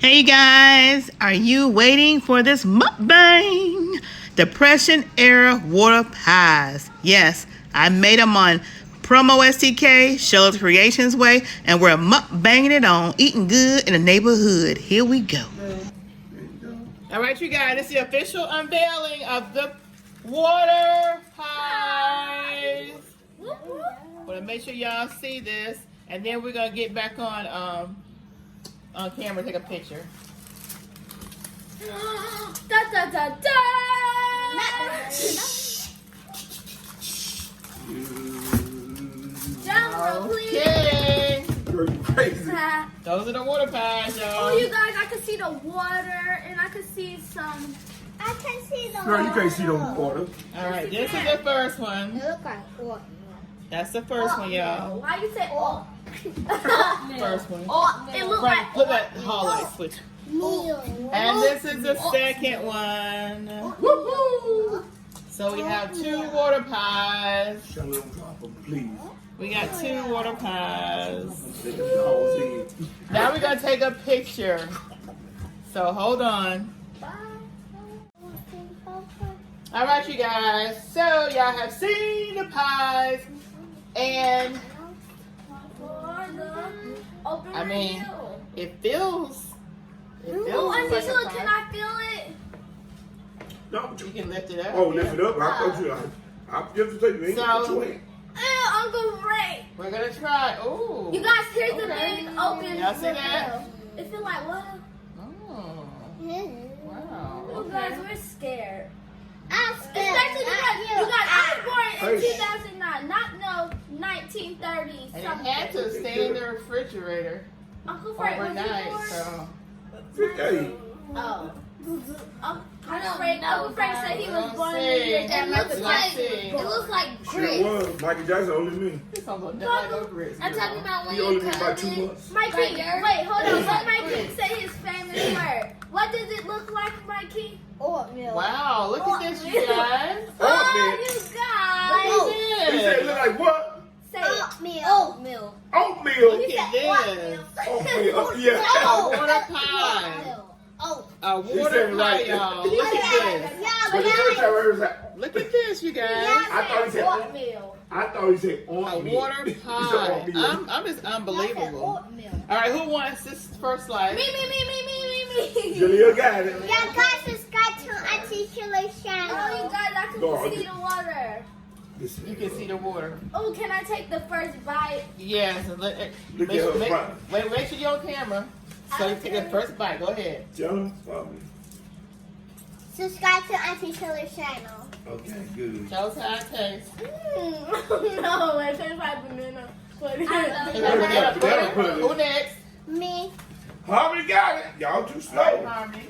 Hey guys, are you waiting for this mukbang? Depression era water pies. Yes, I made them on PromoSTK, Shell's Creations way, and we're mukbanging it on, eating good in the neighborhood. Here we go. All right, you guys, this is the official unveiling of the water pies. Well, make sure y'all see this, and then we're gonna get back on camera, take a picture. Da da da da! Okay. You're crazy. Those are the water pies, y'all. Oh, you guys, I can see the water, and I can see some. I can see the Girl, you can't see the water. All right, this is the first one. It looks like oatmeal. That's the first one, y'all. Why you say oatmeal? First one. It looks Right, like look at the highlight switch. meal. And this is the second one. Woohoo! So we have two water pies. Shut up, drop them, please. We got two water pies. Let them dogs in. Now we're gonna take a picture. So hold on. All right, you guys. So y'all have seen the pies, and I mean, it feels. Oh, like a Angela, pie. can I feel it? No, You can lift it up. oh, lift it up. I thought you. I just tell you, ain't So- got your hand. Uncle Ray. We're gonna try. Ooh. You guys, here's the Okay. big open. Y'all see that? It feels like water. Oh. Wow. You guys, Okay. we're scared. I'm scared. Especially because you guys, I was born in Hey. 2009, not 1930 And it something. had to stay in the refrigerator Uncle Frank, was overnight. you born? So. Hey, Oh. Uncle Frank said he was born in the see. year It that looks Michael like see. it looks like sure grits. was. Michael Jackson only me. It's almost nothing like grits. I'm talking about when He you only me cut about 2 it. months. Mikey, Right. wait, hold on. Let Mikey say his famous word. What does it look like, Mikey? Oatmeal. Wow, look at this, you guys. Oh, Oatmeal. you Look guys. at He said it look like what? Say it. Oatmeal. Oatmeal. Oatmeal. Look at this. Oatmeal. Oh, yeah. A water pie. Oh. A He water said it pie, right. y'all. Look at this. But the first time I heard that, Look at this, you guys. I thought he said oatmeal. I thought he said A oatmeal. water He said pie. oatmeal. I'm just unbelievable. Oatmeal. All right, who wants this first slice? Me. Jaleel got it. Yeah, guys, subscribe to Auntie Sheila's Oh, you channel. guys, I can Dog. see the water. Listen, You can see the water. Oh, can I take the first bite? Yes. And Look at her make front. sure you're on camera. So you take the first bite. Go ahead. Tell him for me. Subscribe to Auntie Sheila's channel. Okay, good. Tell us how it tastes. No, it tastes like banana. Is Pudding. that banana Banana pudding? pudding. Who next? Me. Harmony got it. Y'all too slow. Harmony.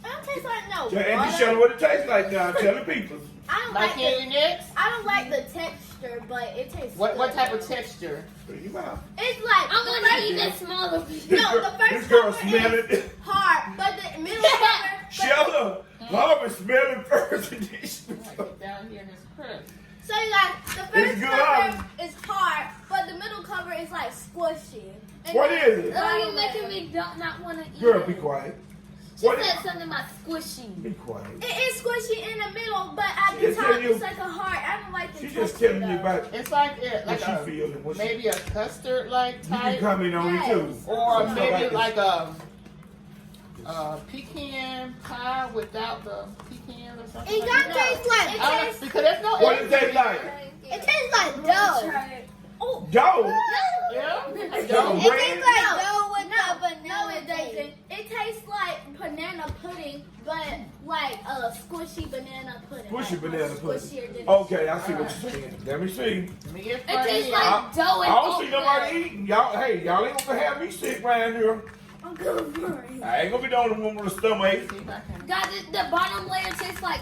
It don't taste like no Tell Andy water. Shelley what it tastes like now. Tell the people. I don't Like like Candy next? I don't like the texture, but it tastes What good. type of texture? Put it in your mouth. It's like I'm gonna eat a smaller piece. No, the first This girl cover smell is it. hard, but the middle cover. Shella, Harmony smell it first. And then she Like down here in this crisp. So you guys, the It's first good, cover is hard, but the middle cover is like squishy. And What then is it? the Oh, you bottom making layer- me not want to eat Girl, it. be quiet. She What said is- something about squishy. Be quiet. It is squishy in the middle, but at She the just top tell you- it's like a heart. I don't like the She texture. just telling you though. about It's like what she a feel and what she. maybe a custard like You can type, comment on it too. or Something maybe this. like a pecan pie without the pecan or something. It like don't that. taste like. It I don't- tastes- because there's no. What it taste like? It tastes like dough. Oh, Dough. Yeah. Dough. It tastes like dough with the no, banana it doesn't. It tastes like banana pudding, but like a squishy banana pudding. Squishy like, banana squishier pudding. than- Okay, I see what you're saying. Let me see. Let me get It tastes Frankie. like dough I and don't see oatmeal. nobody eating. Y'all, hey, y'all ain't gonna have me sick around here. I'm good for it. I ain't gonna be the only one with a stomach ache. See if I can- Guys, the bottom layer tastes like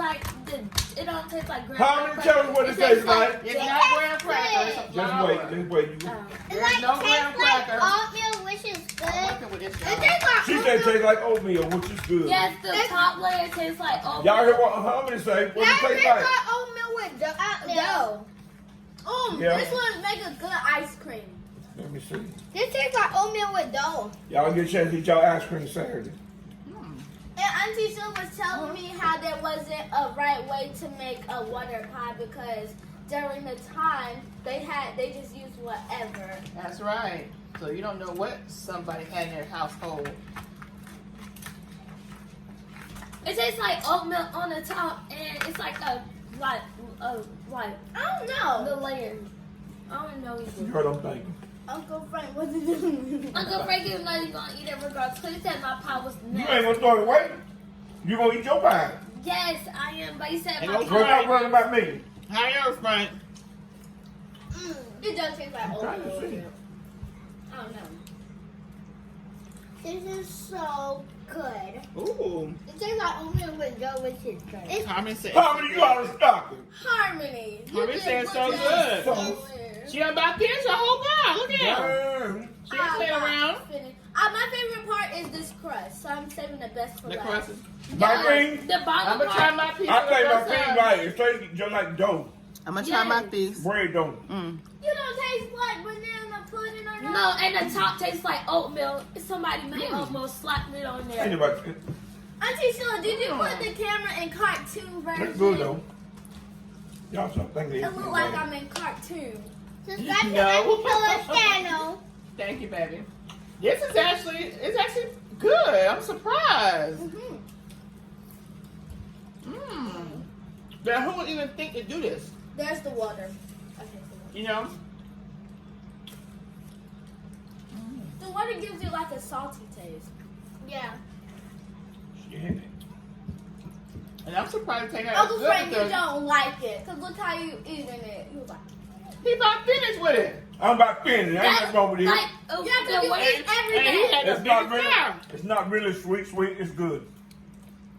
it don't taste like graham How many tell us what it tastes like? It's not graham cracker. It's a Just flour. wait, just wait. You, There's no graham cracker. oatmeal, which is I'm good. working with this, It y'all. tastes like she said it tastes like oatmeal, which is good. Yes, the top layer tastes like oatmeal. Y'all hear what Harmony say? What it tastes like? oatmeal with dough. Yeah. Yeah. This one make a good ice cream. Let me see. This tastes like oatmeal with dough. Y'all get a chance to eat y'all ice cream Saturday. And Auntie Sue was telling me how there wasn't a right way to make a water pie because during the time they just used whatever. That's right. So you don't know what somebody had in their household. It tastes like oatmeal on the top, and it's like a I don't know. the layer. I don't know You either. heard them thinking. Uncle Frank, what did you do? Uncle Frank is not even gonna eat it regardless. Cause he said my pie was You ain't nasty. gonna throw it away. You gonna eat your pie. Yes, I am. But he said Ain't my no So stop pie. worrying about me. How yours, Frank? It does taste like I'm trying to see. oatmeal. I don't know. This is so good. Ooh. It tastes like oatmeal with dough, which is good. It's Carmen said. How many of you out of stocking? Harmony. Harmony said did so put that good. somewhere. She about finished her whole pie. Look at her. Damn. She ain't playing around. My favorite part is this crust, so I'm saving the best for The last. crust is. My thing, The I'm bottom gonna try part. my piece. I think my first, thing like it tastes just like dough. I'm gonna try my Yes. piece. Bread dough. You don't taste like banana pudding or nothing? No, and the top tastes like oatmeal. Somebody made oatmeal, slapped it on Ain't there. nobody. Auntie Sheila, did you put the camera in cartoon version? That's good though. Y'all stop thinking It it's look like I'm in cartoon. Subscribe to Auntie Sheila's channel. Thank you, baby. This is actually good. I'm surprised. Now, who would even think to do this? There's the water. You know? The water gives you like a salty taste. Yeah. Shit. And I'm surprised to take out Uncle good Frank, you because don't like it. Cause look how you eating it. You like he about finished with it. I'm about finished. Ain't nothing wrong with it. Like, yeah, cause the you way- eat every And he day. had the It's not biggest really. cow. It's not really sweet. It's good.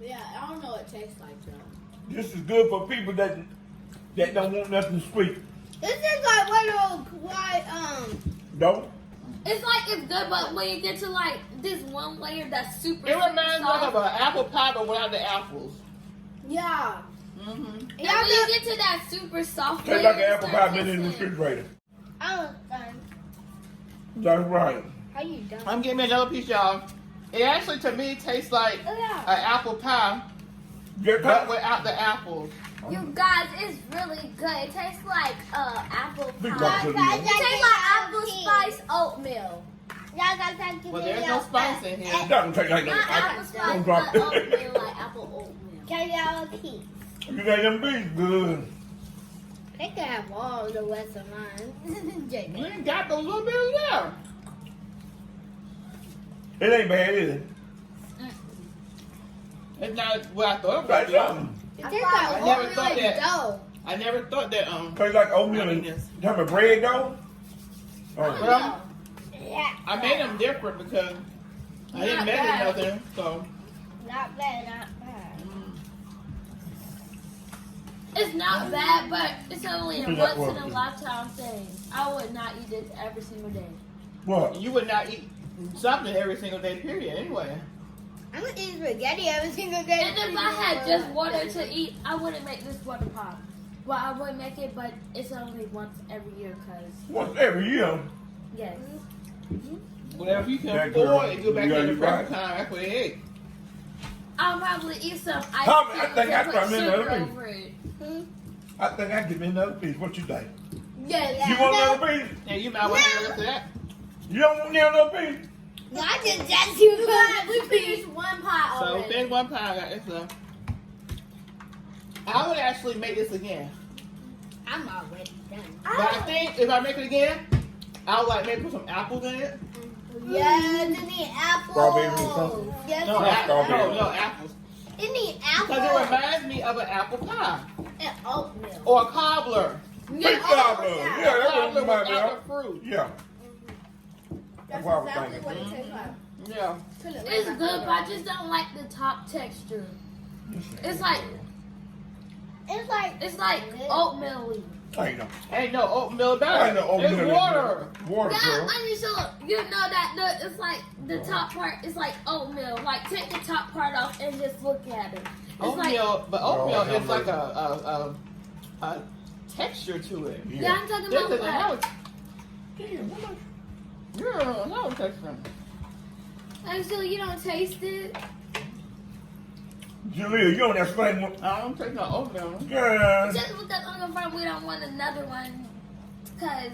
Yeah, I don't know what it tastes like though. This is good for people that don't want nothing sweet. This is like little Dough. It's like it's good, but when you get to like this one layer that's super, It super reminds me soft, of an apple pie, but without the apples. yeah. Mm-hmm. and when you get to that super soft Tastes layer, like an apple it pie starts been in the tasting- refrigerator. I was done. That's right. How you done? I'm getting me another piece, y'all. It actually, to me, tastes like Oh, yeah. an apple pie, Get but that? without the apples. You guys, it's really good. It tastes like apple Big pie. box of these. It tastes like apple spice oatmeal. Well, there's no spice in here. That don't taste like no Not apple apple. spice, Don't but drop it. oatmeal, like apple oatmeal. Can y'all keep? You got them beef good. They can have all the rest of mine. You ain't got a little bit of there. It ain't bad, is it? It's not what I thought it Like was. something. It I tastes like never oatmeal thought and that. dough. I never thought that. Tastes like oatmeal I and mean, yes. talking about bread dough. Oh. Well, Yeah. I made them different because I didn't Not measure bad. nothing. So Not bad, not bad. It's not bad, but it's only a Food once in network. a lifetime thing. I would not eat this every single day. What? you would not eat something every single day, period. Anyway. I'm gonna eat spaghetti every single day. And if I had just water to eat, I wouldn't make this water pop. Well, I would make it, but it's only once every year, cause Once every year. yes. Whatever you can That girl, afford and go back you to gotta the be first right. time, that's what they ate. I'll probably eat some ice Tom, cream I think I and tried put me sugar another over it. I think I give me another piece. What you think? Yeah, You want another piece? And you might want to listen to that. You don't want another piece? No, I just you guys. We finished one pie So already. finish one pie, I got this left. I would actually make this again. I'm already done. But I think if I make it again, I would like maybe put some apples in it. Yes, it need apples. Strawberries or something? Yes, No, Not strawberry. no apples. it need Because it apples. reminds me of an apple pie. And oatmeal. Or a cobbler. Big cobbler. yeah. Yeah, that's what Cobbler you might be without on. the fruit. Yeah. That's what I was exactly thinking. what it tastes like. Yeah. It's good, but I just don't like the top texture. It's like oatmeal-y. Ain't no. Ain't no oatmeal about it. Ain't no oatmeal. It's water. Water, Yeah, girl. I mean, so you know that it's like the top part is like oatmeal. Like take the top part off and just look at it. It's like Oatmeal, but oatmeal No, is like no. a texture to it. yeah, I'm talking This about is like how it's. Damn, how much? Yeah, no taste them. Actually, you don't taste it. Julia, you don't explain what. I don't taste no oatmeal. Yeah. Just with the other one, we don't want another one. Because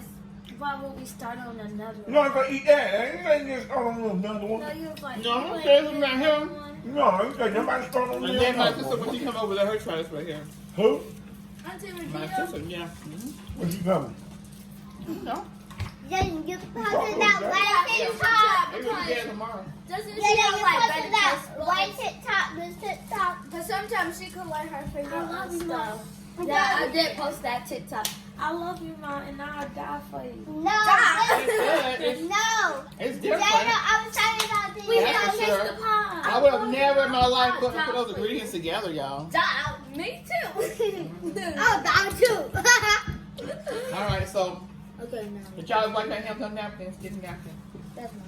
why would we start on another You one? know I'm gonna eat that. You ain't just start on another No, one. you was like, No, you okay, ain't I'm not getting here. another one. No, you can't nobody start on And then my another sister, when she one. come over, let her try this right here. Who? Auntie My Regina. sister, yeah. Mm-hmm. When she coming? No. Then you posted Probably that that. white Yeah. TikTok. Maybe we get it tomorrow. Doesn't she Yeah, then have you like posted that better white taste TikTok, this TikTok. Because sometimes she could let her finger I on love you, stuff. Mom. Yeah, I did post that TikTok. I love you, Mom, and I'll die for you. No, It's good. It's, no. it's Jada, different. I was talking about the We That's gotta for taste sure. the pie. I would have never in my life put Die those for you. ingredients together, y'all. Me too. Oh, that too. All right, so Okay, now. did y'all wipe your hands on napkins? Get a napkin. That's mine.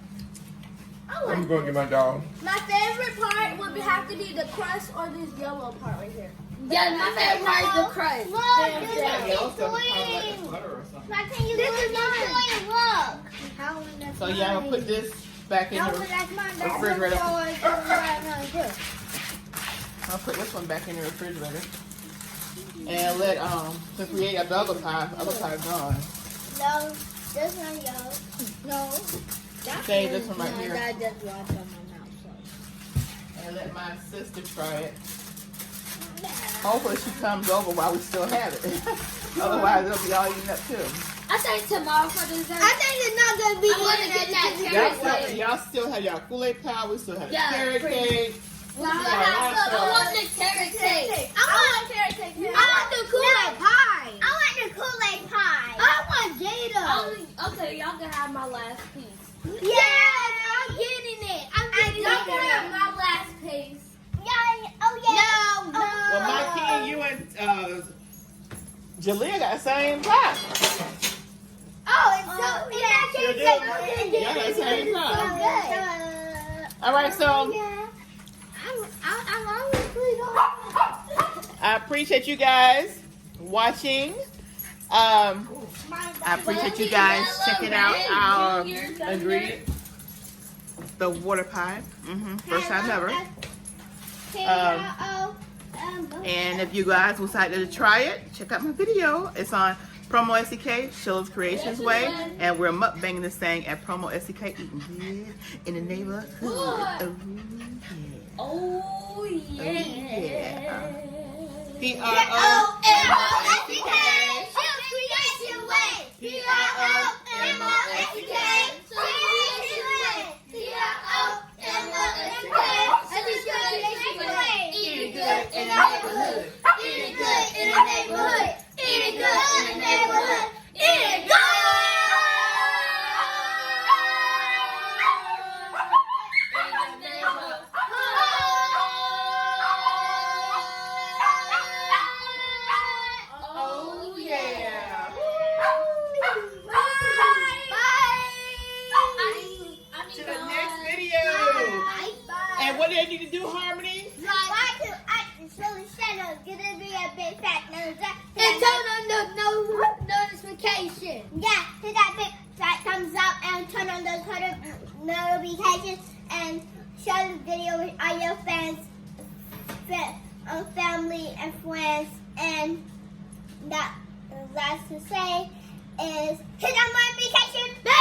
I'm gonna get my dog. My favorite part would have to be the crust or this yellow part right here. Yeah, my favorite part is the crust. Look, Damn, this yeah. is Yellow stuff is kind of like doing. butter or something. Why can't you do it? Look. How in the So yeah, I'm gonna put this back in No, the. but that's mine. That's refrigerator. I'll I'll put this one back in the refrigerator. And let since we ate the other pie gone. No, this one, yo. No. Save this one right here. That just washed on my mouth. And let my sister try it. So. Hopefully she comes over while we still have it. Otherwise it'll be all eaten up too. I think tomorrow for dessert. I think it's not gonna be. I'm gonna get that carrot cake. Y'all still have y'all Kool-Aid pie. We still have Yeah, carrot cake. I want the carrot cake. I want carrot cake. I want the Kool-Aid pie. I want the Kool-Aid pie. I want Jada. Okay, y'all can have my last piece. Yes, I'm getting it. I'm getting Y'all can have it. my last piece. Yeah. Oh yeah. No. Well, my kid, you and Jalea got the same pie. Oh, it's so Sure do. Y'all got the same pie. All right, so I'm always I appreciate you guys watching. I appreciate you guys checking out our ingredients. The water pie. First time ever. And if you guys decided to try it, check out my video. It's on PromoSTK, Sheila's Creations Way. And we're mukbanging this thing at PromoSTK, eating good in the neighborhood. Oh yeah. PROMOSTK. Eating good in the neighborhood. Eating good in the neighborhood. Eating good in the neighborhood. Eating good. Oh yeah. To the next video. And what do they need to do, Harmony? And turn on the notification. Yeah, hit that big fat thumbs up and turn on those notifications and share the video with all your friends, family and friends. And that last to say is hit that notification bell.